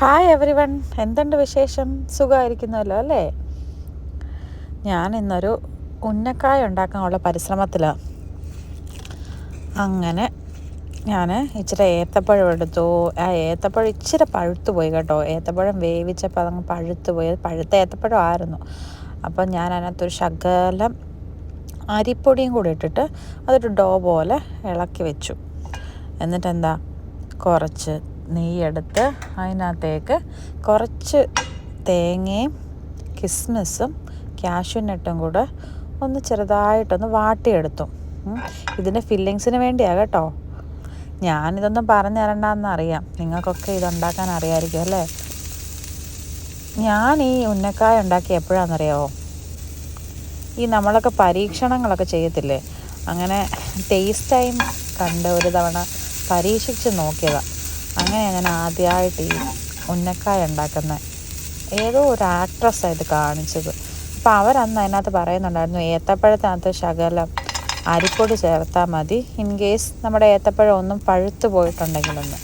Hi every one, എന്തുണ്ട് വിശേഷം? സുഖമായിരിക്കുന്നല്ലോ അല്ലേ? ഞാൻ ഇന്നൊരു ഉന്നക്കായ ഉണ്ടാക്കാനുള്ള പരിശ്രമത്തിലാണ്. അങ്ങനെ ഞാൻ ഇച്ചിരി ഏത്തപ്പഴം എടുത്തു. ആ ഏത്തപ്പഴം ഇച്ചിരി പഴുത്തു പോയി കേട്ടോ. ഏത്തപ്പഴം വേവിച്ചപ്പോൾ അതങ്ങ് പഴുത്തു പോയി. പഴുത്ത ഏത്തപ്പഴം ആയിരുന്നു. അപ്പം ഞാൻ അതിനകത്തൊരു ശകലം അരിപ്പൊടിയും കൂടി ഇട്ടിട്ട് അതൊരു ഡോ പോലെ ഇളക്കി വെച്ചു. എന്നിട്ടെന്താ, കുറച്ച് നെയ്യെടുത്ത് അതിനകത്തേക്ക് കുറച്ച് തേങ്ങയും കിസ്മിസും കാഷ്യൂനട്ടും കൂടെ ഒന്ന് ചെറുതായിട്ടൊന്ന് വാട്ടിയെടുത്തു. ഇതിൻ്റെ ഫില്ലിങ്സിന് വേണ്ടിയാണ് കേട്ടോ. ഞാനിതൊന്നും പറഞ്ഞു തരണ്ടെന്നറിയാം, നിങ്ങൾക്കൊക്കെ ഇതുണ്ടാക്കാൻ അറിയാമായിരിക്കും അല്ലേ. ഞാൻ ഈ ഉന്നക്കായ ഉണ്ടാക്കി എപ്പോഴാണെന്നറിയാമോ? ഈ നമ്മളൊക്കെ പരീക്ഷണങ്ങളൊക്കെ ചെയ്യത്തില്ലേ, അങ്ങനെ ടേസ്റ്റ് ടൈം കണ്ട് ഒരു തവണ പരീക്ഷിച്ച് നോക്കിയതാണ്. അങ്ങനെയാണ് ഞാൻ ആദ്യമായിട്ട് ഈ ഉന്നക്കായ ഉണ്ടാക്കുന്നത്. ഏതോ ഒരു ആക്ട്രസ്സാണ് ഇത് കാണിച്ചത്. അപ്പോൾ അവരന്ന് അതിനകത്ത് പറയുന്നുണ്ടായിരുന്നു, ഏത്തപ്പഴത്തിനകത്ത് ശകലം അരിപ്പൊടി ചേർത്താൽ മതി, ഇൻ കേസ് നമ്മുടെ ഏത്തപ്പഴം ഒന്നും പഴുത്ത് പോയിട്ടുണ്ടെങ്കിലൊന്ന്.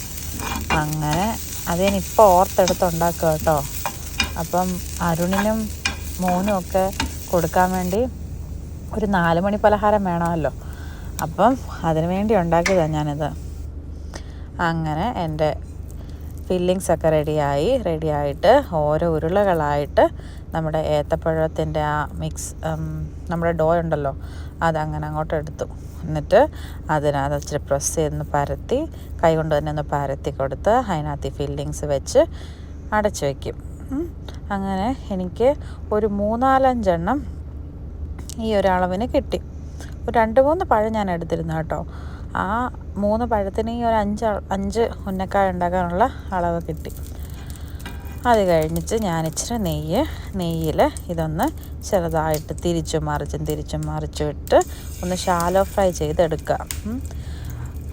അങ്ങനെ അത് ഞാനിപ്പോൾ ഓർത്തെടുത്തുണ്ടാക്കുക കേട്ടോ. അപ്പം അരുണിനും മോനും ഒക്കെ കൊടുക്കാൻ വേണ്ടി ഒരു 4 മണി പലഹാരം വേണമല്ലോ. അപ്പം അതിനു വേണ്ടി ഉണ്ടാക്കിയതാണ് ഞാനിത്. അങ്ങനെ എൻ്റെ ഫില്ലിങ്സൊക്കെ റെഡിയായിട്ട് ഓരോ ഉരുളകളായിട്ട് നമ്മുടെ ഏത്തപ്പഴത്തിൻ്റെ ആ മിക്സ്, നമ്മുടെ ഡോ ഉണ്ടല്ലോ, അതങ്ങനെ അങ്ങോട്ട് എടുത്തു. എന്നിട്ട് അതിനകത്ത് ഇച്ചിരി പ്രസ് ചെയ്തൊന്ന് പരത്തി, കൈ കൊണ്ട് തന്നെ ഒന്ന് പരത്തി കൊടുത്ത് അതിനകത്ത് ഈ ഫില്ലിങ്സ് വെച്ച് അടച്ചു വയ്ക്കും. അങ്ങനെ എനിക്ക് ഒരു 3-4 എണ്ണം ഈ ഒരളവിന് കിട്ടി. ഒരു 2-3 പഴം ഞാൻ എടുത്തിരുന്നു കേട്ടോ. ആ 3 പഴത്തിന് ഈ ഒരു 5 ഉന്നക്കായ ഉണ്ടാക്കാനുള്ള അളവ് കിട്ടി. അത് കഴിഞ്ഞിട്ട് ഞാൻ ഇച്ചിരി നെയ്യിൽ ഇതൊന്ന് ചെറുതായിട്ട് തിരിച്ചും മറിച്ചും ഇട്ട് ഒന്ന് ഷാലോ ഫ്രൈ ചെയ്തെടുക്കുക.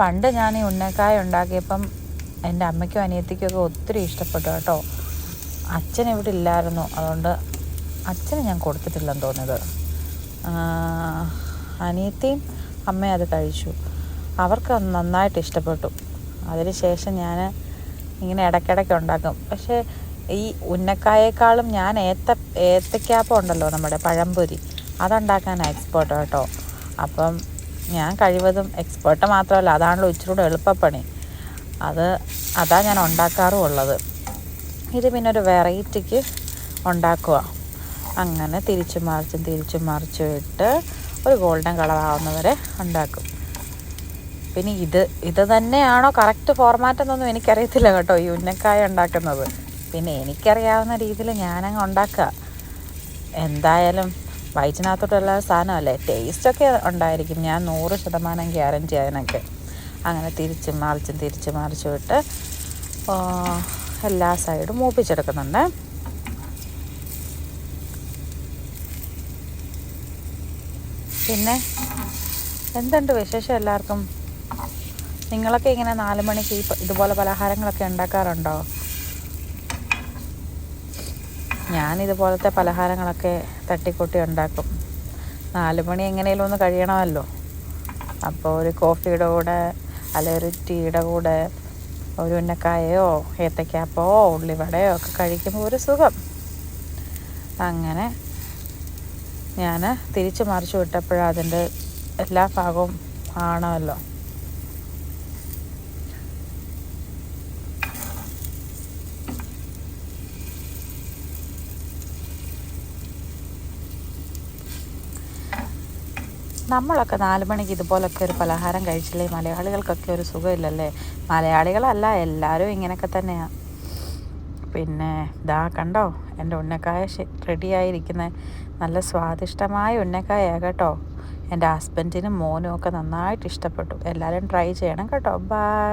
പണ്ട് ഞാൻ ഈ ഉന്നക്കായ ഉണ്ടാക്കിയപ്പം എൻ്റെ അമ്മയ്ക്കും അനിയത്തിക്കൊക്കെ ഒത്തിരി ഇഷ്ടപ്പെട്ടു കേട്ടോ. അച്ഛൻ ഇവിടെ ഇല്ലായിരുന്നു, അതുകൊണ്ട് അച്ഛന് ഞാൻ കൊടുത്തിട്ടില്ലെന്ന് തോന്നിയത്. അനിയത്തിയും അമ്മയും അത് കഴിച്ചു, അവർക്ക് നന്നായിട്ട് ഇഷ്ടപ്പെട്ടു. അതിന് ശേഷം ഞാൻ ഇങ്ങനെ ഇടയ്ക്കിടയ്ക്ക് ഉണ്ടാക്കും. പക്ഷേ ഈ ഉന്നക്കായേക്കാളും ഞാൻ ഏത്തക്കാപ്പം ഉണ്ടല്ലോ, നമ്മുടെ പഴംപൊരി, അതുണ്ടാക്കാനാണ് എക്സ്പേർട്ട് കേട്ടോ. അപ്പം ഞാൻ കഴിവതും എക്സ്പേർട്ട് മാത്രമല്ല, അതാണല്ലോ ഇച്ചിരി കൂടെ എളുപ്പപ്പണി. അതാ ഞാൻ ഉണ്ടാക്കാറുമുള്ളത്. ഇത് പിന്നെ ഒരു വെറൈറ്റിക്ക് ഉണ്ടാക്കുക. അങ്ങനെ തിരിച്ചും മറിച്ചും ഇട്ട് ഒരു ഗോൾഡൻ കളറാവുന്നവരെ ഉണ്ടാക്കും. പിന്നെ ഇത് തന്നെയാണോ കറക്റ്റ് ഫോർമാറ്റ് എന്നൊന്നും എനിക്കറിയത്തില്ല കേട്ടോ, ഈ ഉന്നക്കായ ഉണ്ടാക്കുന്നത്. പിന്നെ എനിക്കറിയാവുന്ന രീതിയിൽ ഞാനങ്ങ് ഉണ്ടാക്കുക. എന്തായാലും വയറ്റിനകത്തോട്ടുള്ള സാധനമല്ലേ, ടേസ്റ്റൊക്കെ ഉണ്ടായിരിക്കും. ഞാൻ 100% ഗ്യാരൻറ്റി അതിനൊക്കെ. അങ്ങനെ തിരിച്ചും മറിച്ചും ഇട്ട് എല്ലാ സൈഡും മൂപ്പിച്ചെടുക്കുന്നുണ്ട്. പിന്നെ എന്തുണ്ട് വിശേഷം എല്ലാവർക്കും? നിങ്ങളൊക്കെ ഇങ്ങനെ 4 മണിക്ക് ഇതുപോലെ പലഹാരങ്ങളൊക്കെ ഉണ്ടാക്കാറുണ്ടോ? ഞാനിതുപോലത്തെ പലഹാരങ്ങളൊക്കെ തട്ടിക്കൂട്ടി ഉണ്ടാക്കും. 4 മണി എങ്ങനെയും ഒന്ന് കഴിയണമല്ലോ. അപ്പോൾ ഒരു കോഫിയുടെ കൂടെ അല്ലെങ്കിൽ ഒരു ടീയുടെ കൂടെ ഒരു ഉന്നക്കായയോ ഏത്തക്കാപ്പോ ഉള്ളിവടയോ ഒക്കെ കഴിക്കുമ്പോൾ ഒരു സുഖം. അങ്ങനെ ഞാൻ തിരിച്ച് മറിച്ചു വിട്ടപ്പോഴാണ് അതിൻ്റെ എല്ലാ ഭാഗവും ആണമല്ലോ. നമ്മളൊക്കെ 4 മണിക്ക് ഇതുപോലൊക്കെ ഒരു പലഹാരം കഴിച്ചില്ലേ, മലയാളികൾക്കൊക്കെ ഒരു സുഖമില്ലല്ലേ. മലയാളികളല്ല, എല്ലാവരും ഇങ്ങനെയൊക്കെ തന്നെയാണ്. പിന്നെ ഇതാ കണ്ടോ, എൻ്റെ ഉന്നക്കായ റെഡിയായിരിക്കുന്നത്. നല്ല സ്വാദിഷ്ടമായ ഉന്നക്കായാണ് കേട്ടോ. എൻ്റെ ഹസ്ബൻഡിനും മോനും ഒക്കെ നന്നായിട്ട് ഇഷ്ടപ്പെട്ടു. എല്ലാവരും ട്രൈ ചെയ്യണം കേട്ടോ. ബൈ.